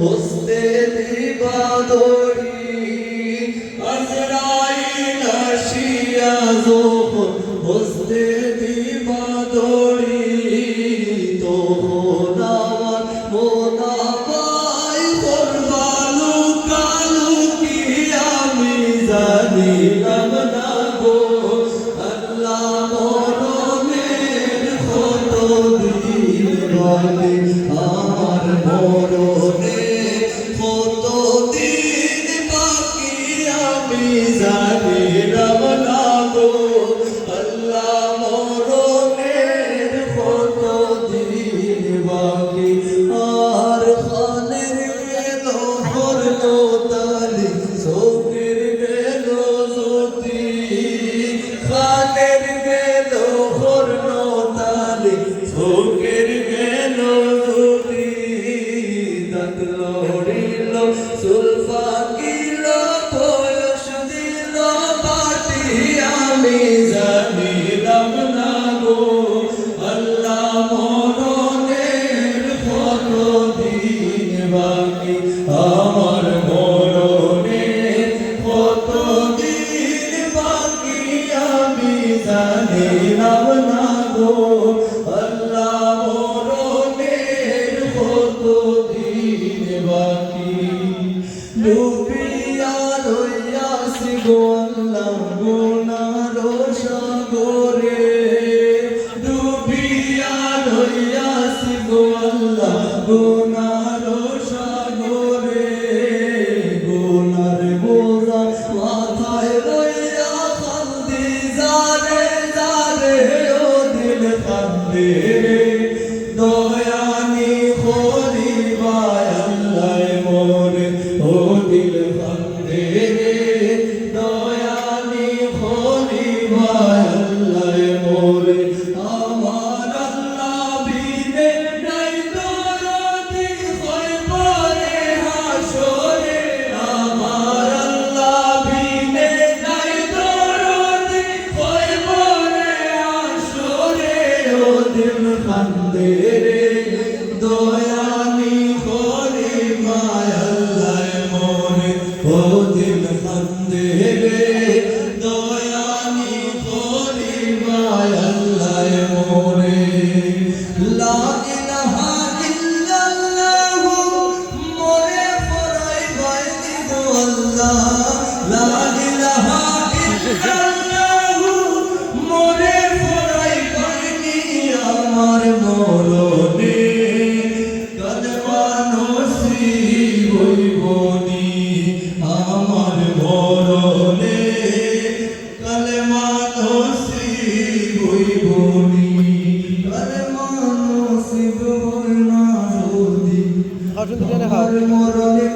হস্তে দিবা দড়ি আজরাইল আসিয়া যখন হস্তে দিবা দড়ি তখন আমার মোনাবাই করবা লুকালুকি আমি জানিলাম না গো আল্লাহ মরণের কত দিন বাদে আমার মরণের কত দিন বাকি আমি জানিলাম না গো আল্লাহ মরণের কত দিন বাকি আর খানের গেল হরল তালি চোখের গেল জ্যোতি খানের গেল হরল তালি চোখের গেল জ্যোতি দাঁত লড়িল চুল ফাকিল বয়স দিল বাটি আমি জানিলাম না গো আল্লাহ মরণের কত দিন বাকি আমার মরণের কত দিন বাকি আমি জানিলাম না গো আল্লাহ মরণের কত দিন বাকি ডুবিয়া রইয়াছি গো আল্লাহ গুনার সাগরে ডুবিয়া রইয়াছি গো আল্লাহ গুনার সাগরে গুনার বোঝা মাথায় লইয়া কান্দি যারে যারে ও দিল কান্দে রে দয়ানি খরিবায় আল্লাহ মোরে ও দিল কান্দে রে দয়ানি খরিবায় আল্লাহ মোরে আমার আল্লাহ বিনে নাই দরদি হয় পরে হাসরে আমার আল্লাহ বিনে নাই দরদি হয় পরে হাসরে ও দিল কান্দে রে দয়ানি খরিবায় আল্লাহ মোরে ও দিল কান্দে রে দয়ানি খরিবায় আল্লাহ মোরে লা ইলাহা ইল্লাল্লাহ মোরে ফরাই বাইনি গো আল্লাহ লা ইলাহা ইল্লাল্লাহ মোরে ফরাই বাইনি আমার মরণে কালেমা নসিব হইবনি আমার মরণে কালেমা নসিব হইবনি কালেমা নসিব হই না যদি আমার মরণে